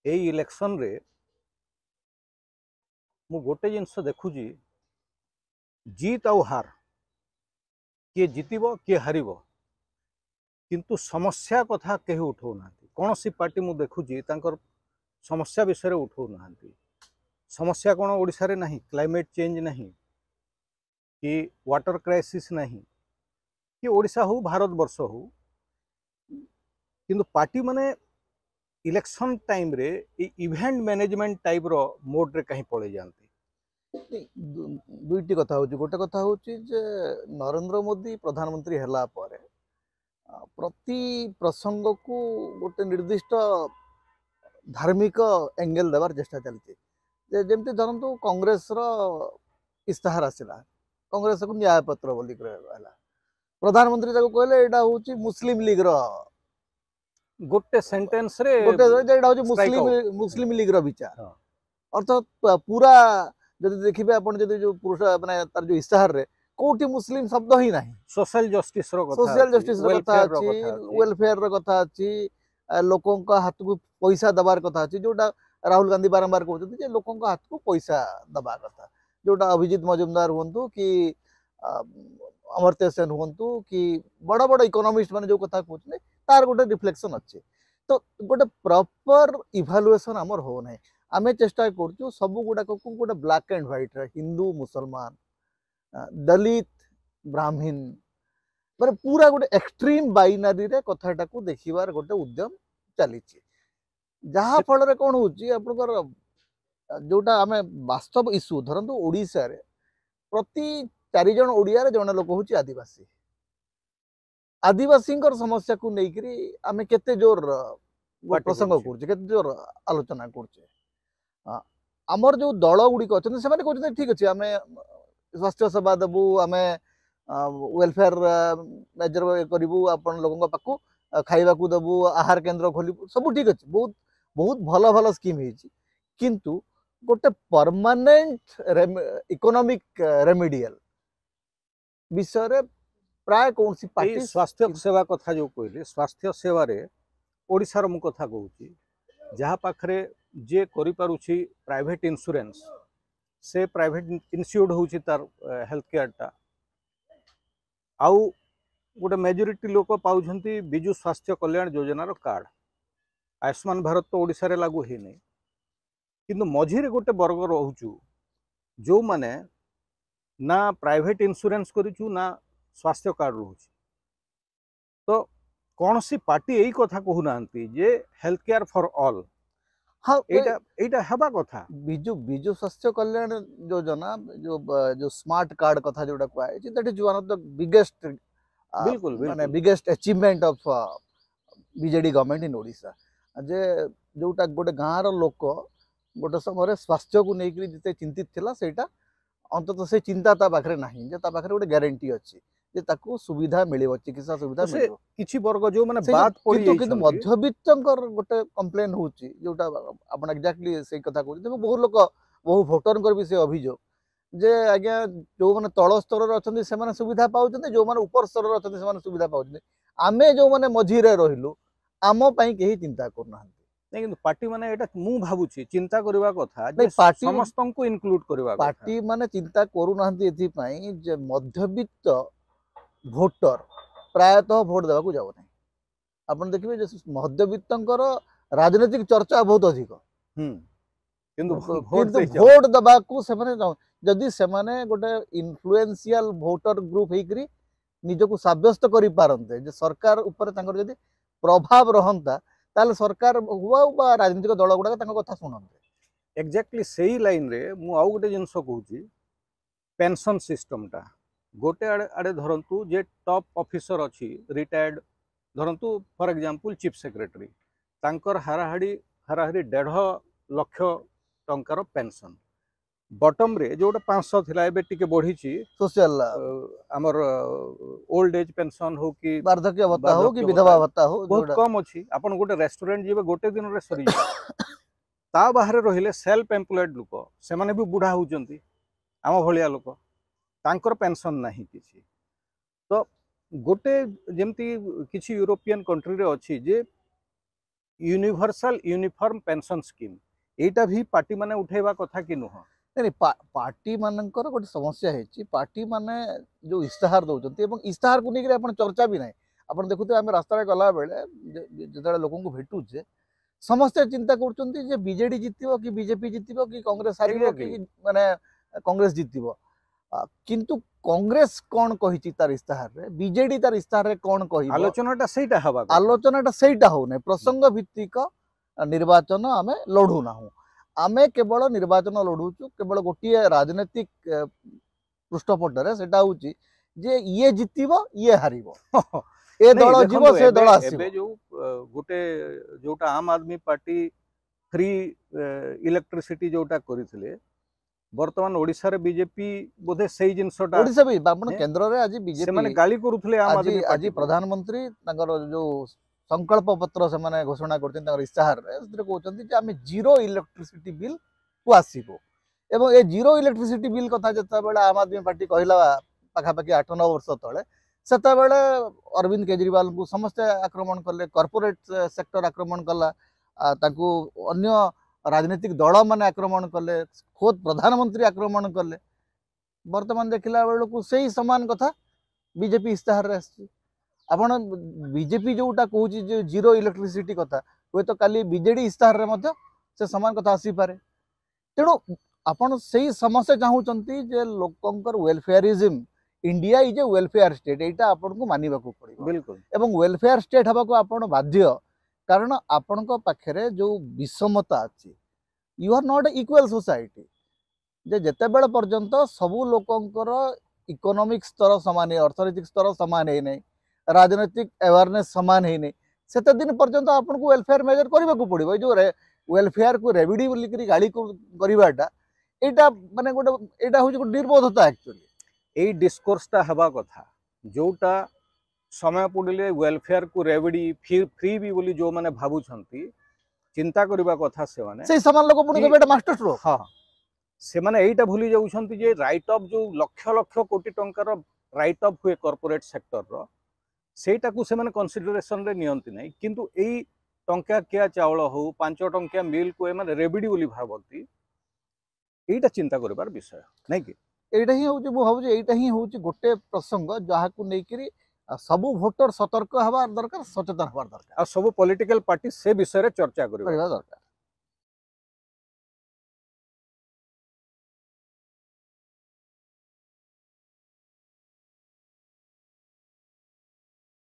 एई election रे मु गोटे जिनस देखुची जीत आउ हार किए जितब किए हार किंतु समस्या कथा कहीं उठाऊ ना कौन सी पार्टी मु देखुची तांकर समस्या विषय उठाऊ ना समस्या कौन ओडिशा रे नहीं क्लाइमेट चेंज नहीं कि वाटर क्राइसिस नहीं कि ओडिशा हो भारत वर्ष हो किंतु पार्टी माने इलेक्शन टाइम रे इवेंट मैनेजमेंट टाइप रो मोड रे कहीं पड़े जाती दुईटी कथा होची गोटे कथा होची जे नरेंद्र मोदी प्रधानमंत्री हला परे प्रति प्रसंग को गोटे निर्दिष्ट धार्मिक एंगल देवार चेष्टा चलती जमती धरतु कांग्रेस रो इस्ताहार आसला कांग्रेस को न्याय पत्र बोली प्रधानमंत्री कहले एटा होची मुस्लिम लीग रो गोटे सेंटेंस रे गोटे एटा होची मुस्लिम लीग रो विचार अर्थात पूरा जब देखिए आप जो पुरुष माने तार जो इस्ताहार रे कोठी मुस्लिम शब्द ही नहीं सोशल जस्टिस रो कथा सोशल जस्टिस रो कथा अछि वेलफेयर रो कथा अछि लोकों का हाथ को पैसा दबार कथा अछि जोटा राहुल गांधी बारंबार कहते जे लोकों का हाथ को पैसा दबा कथा जोटा अभिजीत मजुमदार हुंतु कि अमर्त्य सेन हुंतु कि बड़ बड़ इकोनॉमिस्ट माने जो कथा कहते तार गोटे रिफ्लेक्शन अछि तो गोटे प्रॉपर इवैल्यूएशन हमर हो नै आमे चेष्टा करछु सब गुडा को गोटे ब्लैक एंड व्हाइट रे हिंदू मुसलमान दलित ब्राह्मण माने पूरा गोटे एक्सट्रीम बाइनरी रे कथाटा को देखिबार गोटे उद्यम चली जहा फल रे कोन होची आपनकर जोटा आमे वास्तव इश्यू धरंतु ओडिसा रे प्रति 4 जन ओडिया रे जण लोक होची आदिवासी आदिवासी समस्या को लेकरी आमे केते जोर प्रसंग करछे केते जोर आलोचना करछे आमर जो दल गुड़िक अच्छा से कहते ठीक अच्छे आम स्वास्थ्य सेवा देवु आम वेलफेयर मेजर करूँ आप लोगों पाक खाइबा देवु आहार केन्द्र खोलू सब ठीक अच्छे बहुत बहुत भल भल स्कीम किंतु गोटे परमानेंट इकोनॉमिक रेमेडियल विषय प्राय कौन सी पार्टी स्वास्थ्य सेवा कथा जो कहले स्वास्थ्य सेवा रे ओडिसा रो मु कथा कहूची जहाँ पाखरे जे करि पारुछि प्राइवेट इंश्योरेंस से प्राइवेट इन्स्योर्ड होछि तार हेल्थ केयर टा आउ गोटे मेजोरिटी लोक पाउछंती बिजु स्वास्थ्य कल्याण योजना रो कार्ड आयुष्मान भारत तो ओडिसा रे लागू हे नै किंतु मझिरे गोटे वर्ग रहउछु जो माने ना प्राइवेट इंश्योरेंस करिछु ना स्वास्थ्य कार्ड रहउछि तो कौन सी पार्टी यही कथा कहू नांती जे हेल्थ केयर फॉर ऑल हाँ एटा हबा कथा बिजु बिजु स्वास्थ्य कल्याण योजना जो स्मार्ट कार्ड कथा जोटा कहै छै that is one of the biggest बिल्कुल माने biggest achievement of BJD government in Odisha जे जोटा गोटे गाँव रो लोक गोटे समय स्वास्थ्य को लेकर जिते चिंतित थिला सेटा अंततः से चिंता ता पाखरे नाही जे ता पाखरे गोटे गारंटी अछि जे ताको सुविधा मिलिबो चिकित्सा सुविधा मिलिबो किछि वर्ग जो माने बात पड़ी जाय किंतु मध्यवित्तंकर गोटे कंप्लेन होची जोटा आपण एक्जेक्टली से कथा कहू देखो बहुत लोक बहु भोटर भी से अभियोग जे आज्ञा जो माने तळ स्तर रे अछंती से माने सुविधा पाउछंती जो माने ऊपर स्तर रे अछंती से माने सुविधा पाउछंती आमे जो माने मझी रे रहिलु आम पई केही चिंता करना नहीं किंतु पार्टी माने एटा मु भाबुची चिंता करबा कथा जे पार्टी समस्तन को इंक्लूड करबा कथा पार्टी माने चिंता करू नाहंती एथि पई जे मध्यवित्त भोटर प्रायतः भोट देवा को जाऊ नहीं अपन देखिए जो मध्यवित्तंकर राजनीतिक चर्चा बहुत अधिक भोट दबा को से माने जदि से माने गोटे इन्फ्लुएंशियल भोटर ग्रुप हेकरी निजको साब्यस्त करि पारंते जे सरकार ऊपर तांकर जदि प्रभाव रहंता ताले सरकार हुआ बा राजनीतिक दल गुडा तांको कथा सुनंते एग्जैक्टली सही लाइन रे मु आउ गोटे जिंस कहूची पेंशन सिस्टम टा गोटे आड़े धरंतु जे टॉप ऑफिसर अच्छी रिटायर्ड धरंतु फॉर एग्जांपल चीफ सेक्रेटरी तांकर हाराहाड़ी 1.5 लाख टंकार पेंशन बॉटम रे जोटा 500 थिला एबे टिके बढ़ी सोशल हमर ओल्ड एज पेंशन हो कि वार्धक्य भत्ता हो कि विधवा भत्ता हो बहुत कम अच्छी अपन गोटे रेस्टोरेंट जीवे गोटे दिन रे सरी ता बाहर रहिले सेल्फ एम्प्लॉयड लोक से माने भी बुढ़ा होउचंती आम भलिया लोक तांकर पेंशन नहीं किसी तो गोटे जमती किसी यूरोपियन कंट्री रे अच्छी जे यूनिवर्सल यूनिफॉर्म पेंशन स्कीम एटा भी पार्टी माने उठेबा कथा कि नुह नहीं पार्टी मानकर गोटे समस्या है पार्टी माने जो इस्ताहार दौरान एवं इस्ताहार को लेकर आप चर्चा भी ना आप देखुए आम रास्ता गला बेले जो लोक भेटुचे समस्ते चिंता कर बीजेडी जितब कि बीजेपी जितब कि कांग्रेस हार कि माने कांग्रेस जितब किंतु कांग्रेस कौन कही तार इस्ताहार रे बीजेडी तार इस्ताहार रे कौन कही आलोचनाटा सेटा हवा आलोचनाटा सेटा हो नै प्रसंग भित्तिक निर्वाचन आमे लड़ू ना आमे केवल निर्वाचन लड़ुचु केवल गोटे राजनीतिक पृष्ठपटरे सेटा होची जे ये जितिबो ये हारिबो ए दल जीवो से दल आसीबो एबे जो गोटे जोटा आम आदमी पार्टी फ्री इलेक्ट्रिसिटी जोटा करिथिले वर्तमान ओडिसा रे बीजेपी बोधे सही जिनसटा ओडिसा भी आपण केंद्र रे आज बीजेपी से माने गाली करूथले आम आदमी आज प्रधानमंत्री तांकर जो संकल्प पत्र से माने घोषणा करछन तांकर इस्ताहार रे से कहउछन्ती जे आमे जीरो इलेक्ट्रिसिटी बिल को आसीबो एवं ए जीरो इलेक्ट्रिसिटी बिल कथा जता बेला आम आदमी पार्टी कहला पाखा पाखी 8-9 वर्ष तळे सेता बेले अरविंद केजरीवाल को समस्त आक्रमण कले कॉर्पोरेट सेक्टर आक्रमण कला ताकू अन्य राजनीतिक दल माने आक्रमण कले खुद प्रधानमंत्री आक्रमण कले वर्तमान देखला बेलू से समान कथा बीजेपी इस्ताहार रे आपण बीजेपी जोटा कहूँ जो जीरो इलेक्ट्रिसिटी कथा हुए तो काली बीजेडी इस्ताहार रे मध्य से समान कथा आसी पारे तेणु आपण से समस्या चाहूचंती जे लोकंकर welfarism India is a welfare state एटा आपण को मानिबा को पड़िबो बिल्कुल एवं वेलफेयर स्टेट हबा को आपण बाध्य कारण आपण को पाखरे जो विषमता अछि you are not equal society जे जेते बेल पर्यंत सबु लोकंकर इकोनॉमिक स्तर समान है अर्थनैतिक स्तर समान है नहीं राजनीतिक अवेयरनेस समान है नहीं सेते दिन पर्यंत आपण को वेलफेयर मेजर करबा को पड़िबो जो वेलफेयर को रेविडी बोली करी गाड़ी करबाटा एटा माने गोटे एटा होची निर्बोधता एक्चुअली एई डिस्कोर्सटा हवा कथा जोटा समय पड़े वेलफेयर को रेविडी फ्री भी बोली जो माने भाबुछंती चिंता करबा कथा से माने से समान लोक पुणी बेटा मास्टर स्ट्रोक हां से माने एइटा भूली जाउछंती जे राइट ऑफ जो लक्ष लक्ष कोटी टंकार राइट ऑफ हुए कॉर्पोरेट सेक्टर रो सेटा को से माने कंसीडरेशन रे नियंती नै किंतु एई टंका क्या चावल हो 5 टंका मिल को माने रेविडी बोली भाबंती एइटा चिंता करबार विषय नै कि एटा ही होची मु भाबुची एटा ही होची गोटे प्रसंग जहा को नेकरी सबु भोटर सतर्क हबार दरकार सचेतन हबार दरकार आ सब पॉलिटिकल पार्टी से विषय रे चर्चा करबा दरकार।